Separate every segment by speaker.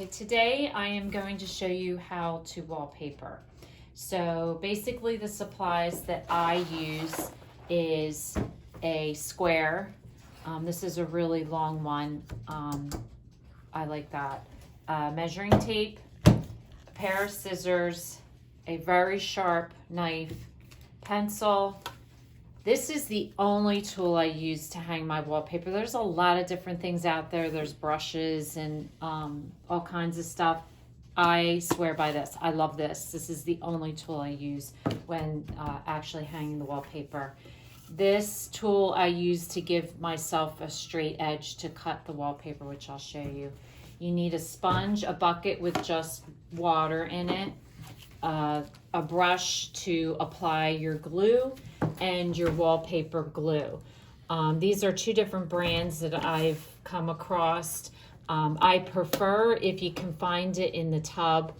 Speaker 1: Okay, today I am going to show you how to wallpaper. So basically the supplies that I use is a square. This is a really long one. I like that. Measuring tape, a pair of scissors, a very sharp knife, pencil. This is the only tool I use to hang my wallpaper. There's a lot of different things out there. There's brushes and all kinds of stuff. I swear by this. I love this. This is the only tool I use when actually hanging the wallpaper. This tool I use to give myself a straight edge to cut the wallpaper, which I'll show you. You need a sponge, a bucket with just water in it, a brush to apply your glue, and your wallpaper glue. These are two different brands that I've come across. I prefer if you can find it in the tub.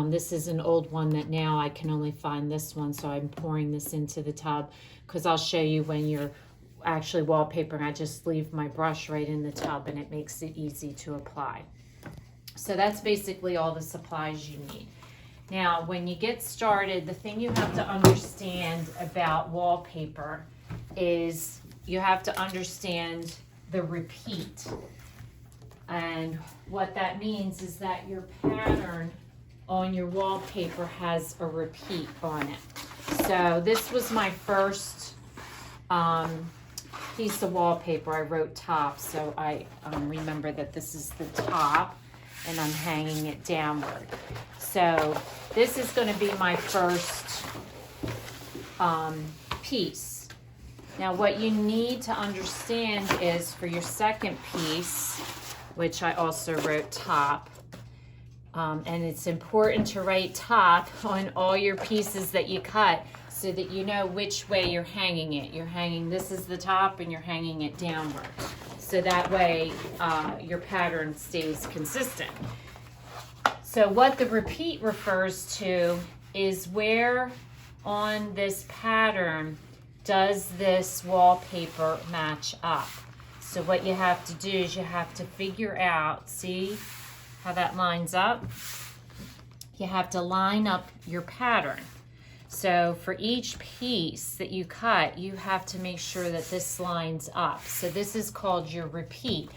Speaker 1: This is an old one that now I can only find this one, so I'm pouring this into the tub because I'll show you when you're actually wallpapering. I just leave my brush right in the tub and it makes it easy to apply. So that's basically all the supplies you need. Now, when you get started, the thing you have to understand about wallpaper is you have to understand the repeat. And what that means is that your pattern on your wallpaper has a repeat on it. So this was my first piece of wallpaper. I wrote top, so I remember that this is the top and I'm hanging it downward. So this is going to be my first piece. Now what you need to understand is for your second piece, which I also wrote top, and it's important to write top on all your pieces that you cut so that you know which way you're hanging it. You're hanging, this is the top and you're hanging it downward. So that way your pattern stays consistent. So what the repeat refers to is where on this pattern does this wallpaper match up. So what you have to do is you have to figure out, see how that lines up? You have to line up your pattern. So for each piece that you cut, you have to make sure that this lines up. So this is called your repeat.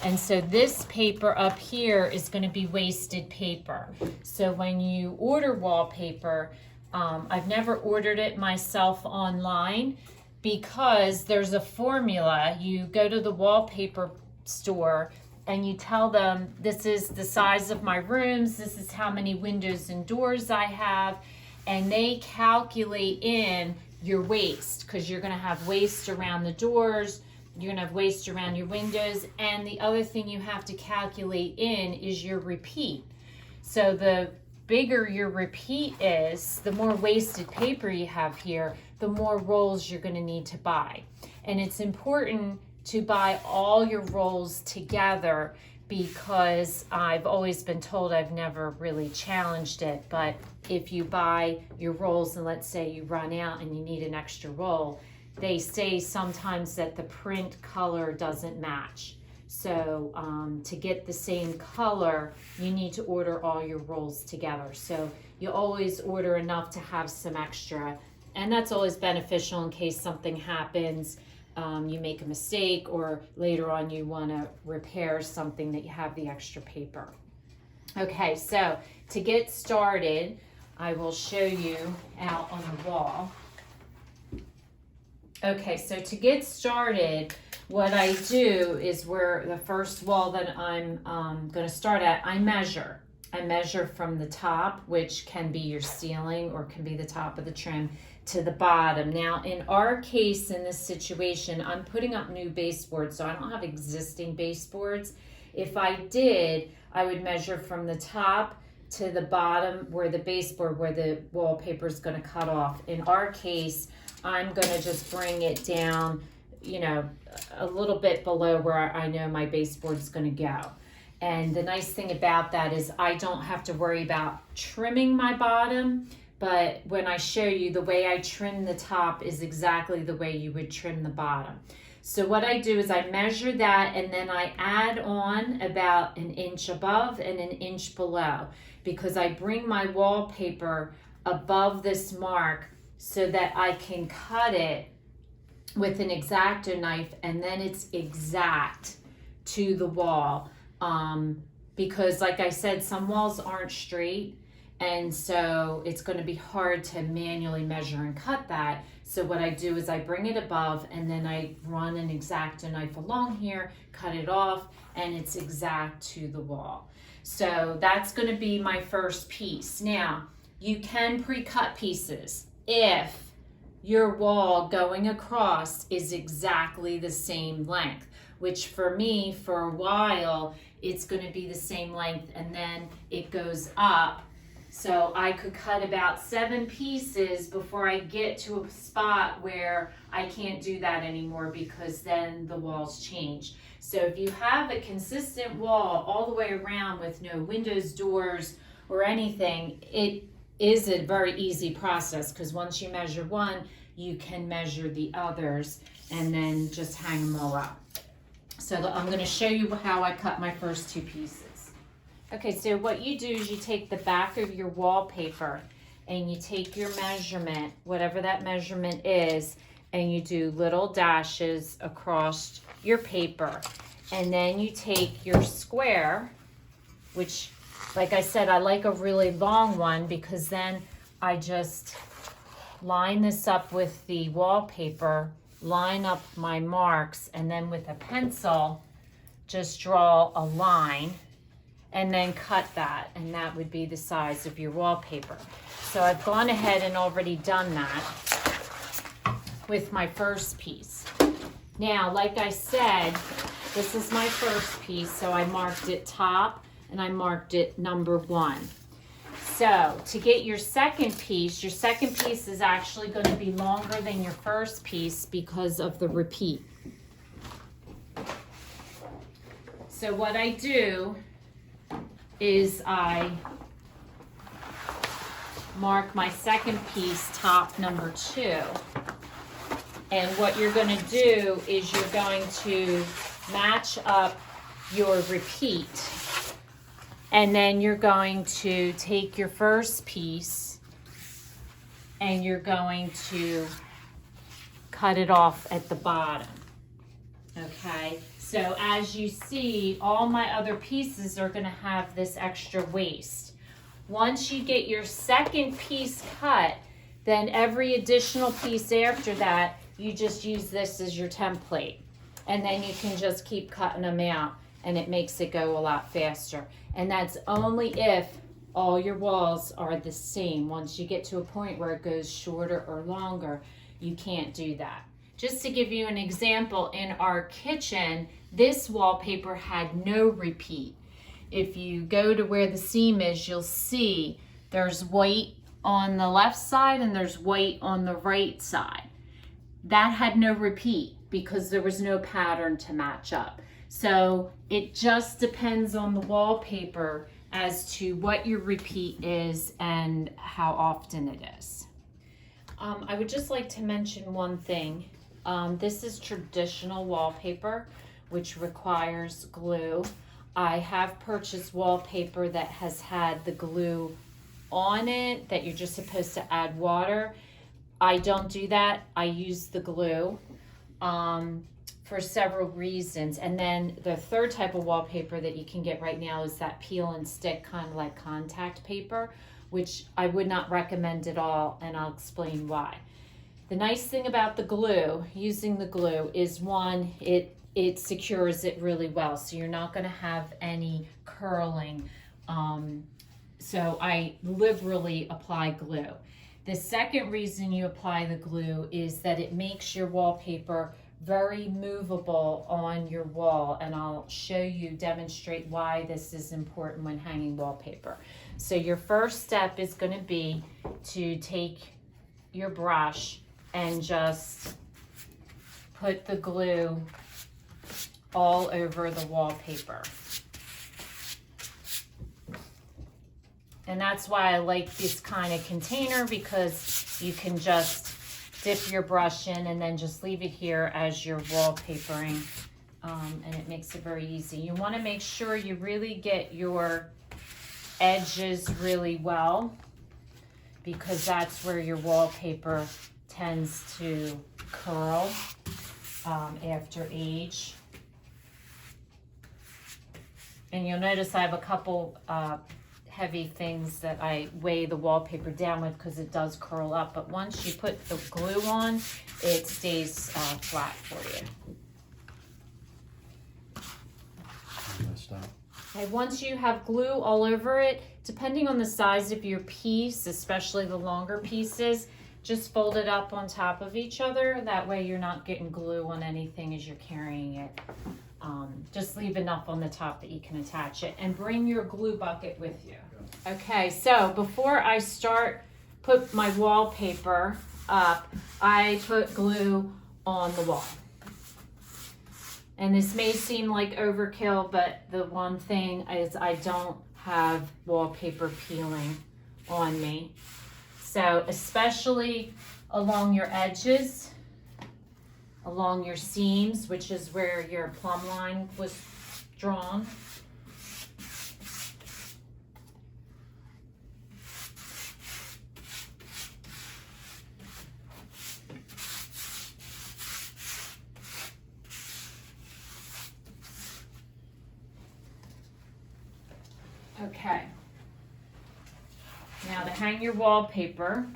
Speaker 1: And so this paper up here is going to be wasted paper. So when you order wallpaper, I've never ordered it myself online because there's a formula. You go to the wallpaper store and you tell them, this is the size of my rooms, this is how many windows and doors I have, and they calculate in your waste because you're going to have waste around the doors, you're going to have waste around your windows, and the other thing you have to calculate in is your repeat. So the bigger your repeat is, the more wasted paper you have here, the more rolls you're going to need to buy. And it's important to buy all your rolls together because I've always been told, I've never really challenged it, but if you buy your rolls and let's say you run out and you need an extra roll, they say sometimes that the print color doesn't match. So to get the same color, you need to order all your rolls together. So you always order enough to have some extra, and that's always beneficial in case something happens, you make a mistake, or later on you want to repair something that you have the extra paper. Okay, so to get started, I will show you out on the wall. Okay, so to get started, what I do is where the first wall that I'm going to start at, I measure. I measure from the top, which can be your ceiling or can be the top of the trim, to the bottom. Now, in our case, in this situation, I'm putting up new baseboards, so I don't have existing baseboards. If I did, I would measure from the top to the bottom where the baseboard, where the wallpaper is going to cut off. In our case, I'm going to just bring it down, you know, a little bit below where I know my baseboard is going to go. And the nice thing about that is I don't have to worry about trimming my bottom, but when I show you, the way I trim the top is exactly the way you would trim the bottom. So what I do is I measure that, and then I add on about 1 inch above and 1 inch below, because I bring my wallpaper above this mark so that I can cut it with an X-Acto knife, and then it's exact to the wall. Because like I said, some walls aren't straight, and so it's going to be hard to manually measure and cut that. So what I do is I bring it above, and then I run an X-Acto knife along here, cut it off, and it's exact to the wall. So that's going to be my first piece. Now, you can pre-cut pieces if your wall going across is exactly the same length, which for me, for a while, it's going to be the same length, and then it goes up. So I could cut about 7 pieces before I get to a spot where I can't do that anymore, because then the walls change. So if you have a consistent wall all the way around with no windows, doors, or anything, it is a very easy process, because once you measure one, you can measure the others and then just hang them all up. So I'm going to show you how I cut my first 2 pieces. Okay, so what you do is you take the back of your wallpaper and you take your measurement, whatever that measurement is, and you do little dashes across your paper. And then you take your square, which, like I said, I like a really long one, because then I just line this up with the wallpaper, line up my marks, and then with a pencil, just draw a line and then cut that, and that would be the size of your wallpaper. So I've gone ahead and already done that with my first piece. Now, like I said, this is my first piece, so I marked it top and I marked it number 1. So to get your second piece is actually going to be longer than your first piece because of the repeat. So what I do is I mark my second piece top number 2. And what you're going to do is you're going to match up your repeat. And then you're going to take your first piece and you're going to cut it off at the bottom. Okay, so as you see, all my other pieces are going to have this extra waste. Once you get your second piece cut, then every additional piece after that, you just use this as your template. And then you can just keep cutting them out, and it makes it go a lot faster. And that's only if all your walls are the same. Once you get to a point where it goes shorter or longer, you can't do that. Just to give you an example, in our kitchen, this wallpaper had no repeat. If you go to where the seam is, you'll see there's white on the left side and there's white on the right side. That had no repeat because there was no pattern to match up. So it just depends on the wallpaper as to what your repeat is and how often it is. I would just like to mention one thing. This is traditional wallpaper, which requires glue. I have purchased wallpaper that has had the glue on it, that you're just supposed to add water. I don't do that. I use the glue for several reasons. And then the third type of wallpaper that you can get right now is that peel and stick, kind of like contact paper, which I would not recommend at all, and I'll explain why. The nice thing about the glue, using the glue, is one, it secures it really well, so you're not going to have any curling. So I liberally apply glue. The second reason you apply the glue is that it makes your wallpaper very movable on your wall, and I'll show you, demonstrate why this is important when hanging wallpaper. So your first step is going to be to take your brush and just put the glue all over the wallpaper. And that's why I like this kind of container, because you can just dip your brush in and then just leave it here as you're wallpapering. And it makes it very easy. You want to make sure you really get your edges really well, because that's where your wallpaper tends to curl after age. And you'll notice I have a couple heavy things that I weigh the wallpaper down with because it does curl up. But once you put the glue on, it stays flat for you. Okay, once you have glue all over it, depending on the size of your piece, especially the longer pieces, just fold it up on top of each other. That way you're not getting glue on anything as you're carrying it. Just leave enough on the top that you can attach it, and bring your glue bucket with you. Okay, so before I put my wallpaper up, I put glue on the wall. And this may seem like overkill, but the one thing is I don't have wallpaper peeling on me. So especially along your edges, along your seams, which is where your plumb line was drawn. Okay. Now to hang your wallpaper,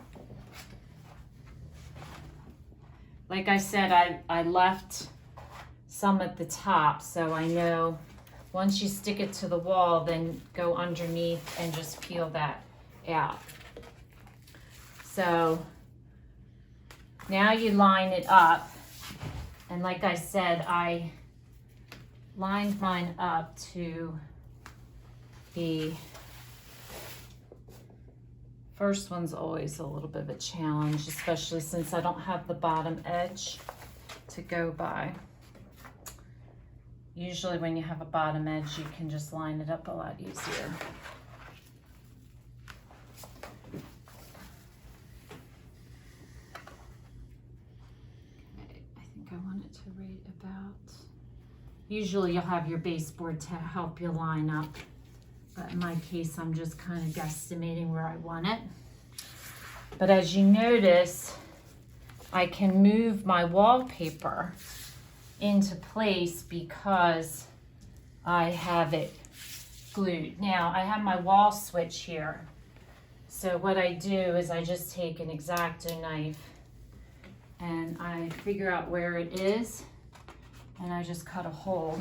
Speaker 1: like I said, I left some at the top, so I know once you stick it to the wall, then go underneath and just peel that out. So now you line it up, and like I said, I lined mine up to the first one's always a little bit of a challenge, especially since I don't have the bottom edge to go by. Usually when you have a bottom edge, you can just line it up a lot easier. Okay, I think I want it to rate about, usually you'll have your baseboard to help you line up. But in my case, I'm just kind of guesstimating where I want it. But as you notice, I can move my wallpaper into place because I have it glued. Now, I have my wall switch here. So what I do is I just take an X-Acto knife and I figure out where it is, and I just cut a hole.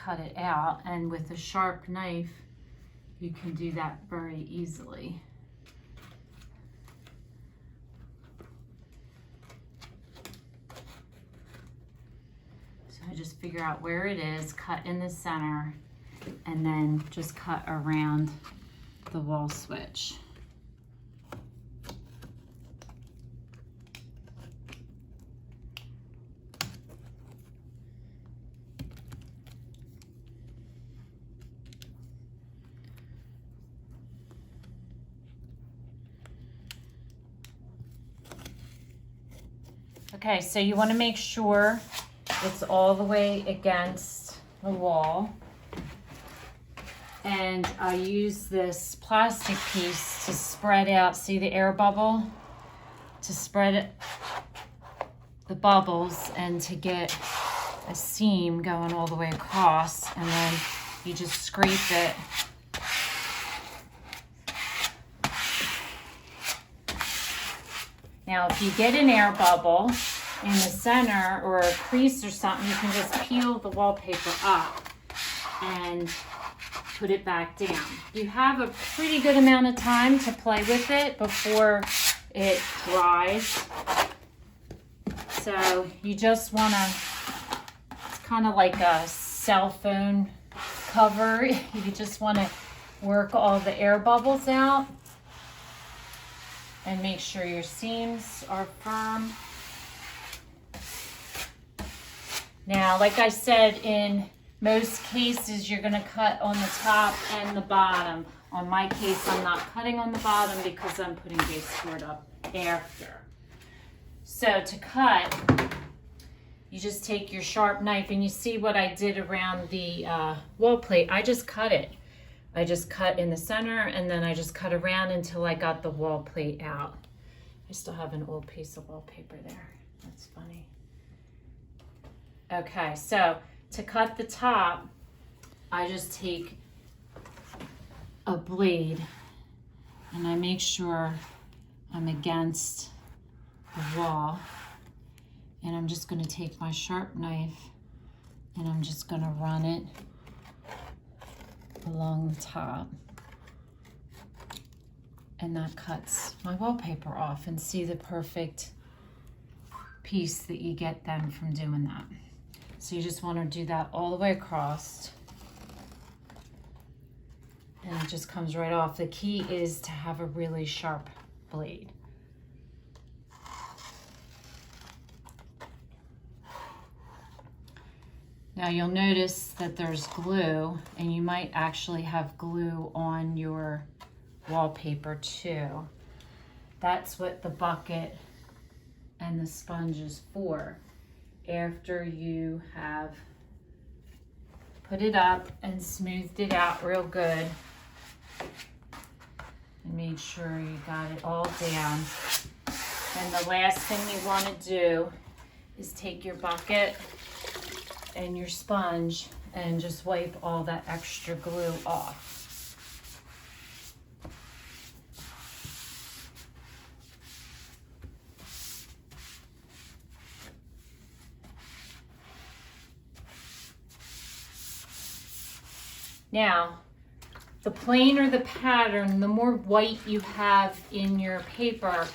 Speaker 1: Cut it out, and with a sharp knife you can do that very easily. So I just figure out where it is, cut in the center, and then just cut around the wall switch. Okay, so you want to make sure it's all the way against the wall. And I use this plastic piece to spread out, see the air bubble? To spread it, the bubbles, and to get a seam going all the way across. And then you just scrape it. Now, if you get an air bubble in the center or a crease or something, you can just peel the wallpaper up and put it back down. You have a pretty good amount of time to play with it before it dries. So you just want to, it's kind of like a cell phone cover. You just want to work all the air bubbles out. And make sure your seams are firm. Now, like I said, in most cases, you're going to cut on the top and the bottom. On my case, I'm not cutting on the bottom because I'm putting baseboard up after. So to cut, you just take your sharp knife, and you see what I did around the wall plate. I just cut it. I just cut in the center, and then I just cut around until I got the wall plate out. I still have an old piece of wallpaper there. That's funny. Okay, so to cut the top, I just take a blade and I make sure I'm against the wall, and I'm just going to take my sharp knife and I'm just going to run it along the top, and that cuts my wallpaper off. And see the perfect piece that you get then from doing that. So you just want to do that all the way across, and it just comes right off. The key is to have a really sharp blade. Now you'll notice that there's glue, and you might actually have glue on your wallpaper too. That's what the bucket and the sponge is for. After you have put it up and smoothed it out real good and made sure you got it all down, and the last thing you want to do is take your bucket and your sponge and just wipe all that extra glue off. Now, the plainer the pattern, the more white you have in your paper,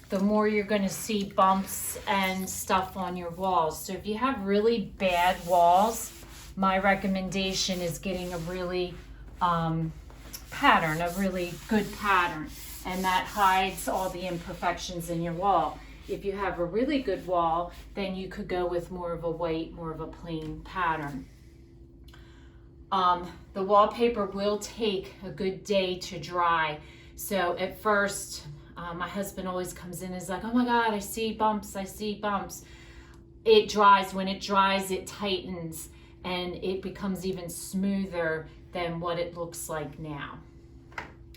Speaker 1: the more you're going to see bumps and stuff on your walls. So if you have really bad walls, my recommendation is getting a really pattern, a really good pattern, and that hides all the imperfections in your wall. If you have a really good wall, then you could go with more of a white, more of a plain pattern. The wallpaper will take a good day to dry. So at first, my husband always comes in and is like, oh my God, I see bumps, I see bumps. It dries. When it dries, it tightens and it becomes even smoother than what it looks like now.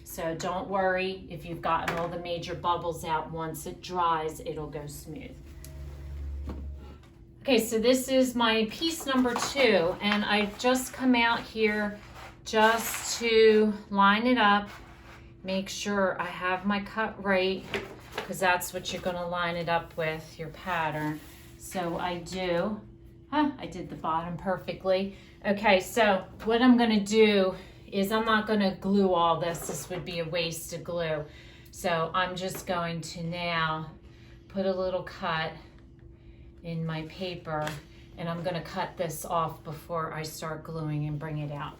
Speaker 1: So don't worry if you've gotten all the major bubbles out. Once it dries, it'll go smooth. Okay, so this is my piece number 2, and I've just come out here just to line it up, make sure I have my cut right, because that's what you're going to line it up with, your pattern. So I do. I did the bottom perfectly. Okay, so what I'm going to do is I'm not going to glue all this. This would be a waste of glue. So I'm just going to now put a little cut in my paper, and I'm going to cut this off before I start gluing and bring it out.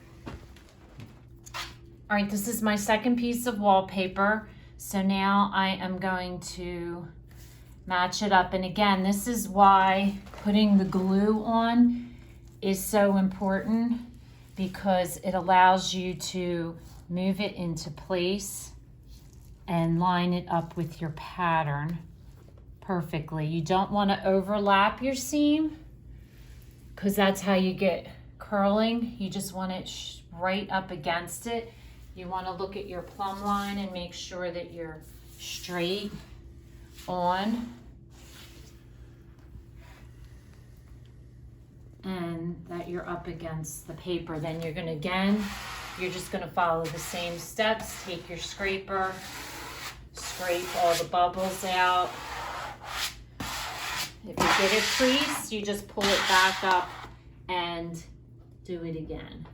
Speaker 1: All right, this is my second piece of wallpaper. So now I am going to match it up. And again, this is why putting the glue on is so important, because it allows you to move it into place and line it up with your pattern perfectly. You don't want to overlap your seam, because that's how you get curling. You just want it right up against it. You want to look at your plumb line and make sure that you're straight on and that you're up against the paper. Then you're going to, you're just going to follow the same steps. Take your scraper, scrape all the bubbles out. If you get a crease, you just pull it back up and do it again.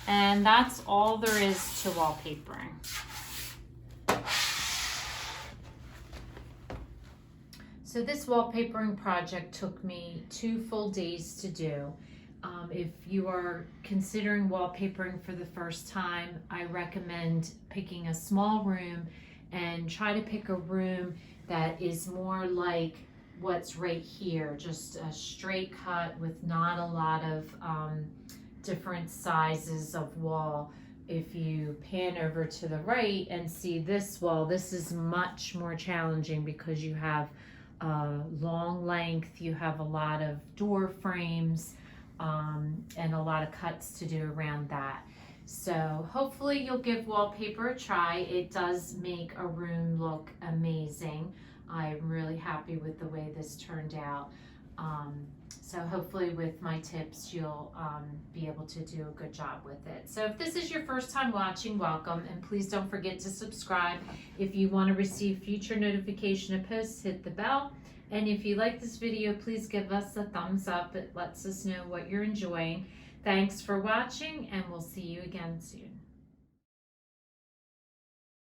Speaker 1: And that's all there is to wallpapering. So this wallpapering project took me 2 full days to do. If you are considering wallpapering for the first time, I recommend picking a small room and try to pick a room that is more like what's right here, just a straight cut with not a lot of different sizes of wall. If you pan over to the right and see this wall, this is much more challenging because you have long length, you have a lot of door frames, and a lot of cuts to do around that. So hopefully you'll give wallpaper a try. It does make a room look amazing. I'm really happy with the way this turned out. So hopefully with my tips, you'll be able to do a good job with it. So if this is your first time watching, welcome, and please don't forget to subscribe. If you want to receive future notification of posts, hit the bell. And if you like this video, please give us a thumbs up. It lets us know what you're enjoying. Thanks for watching, and we'll see you again soon.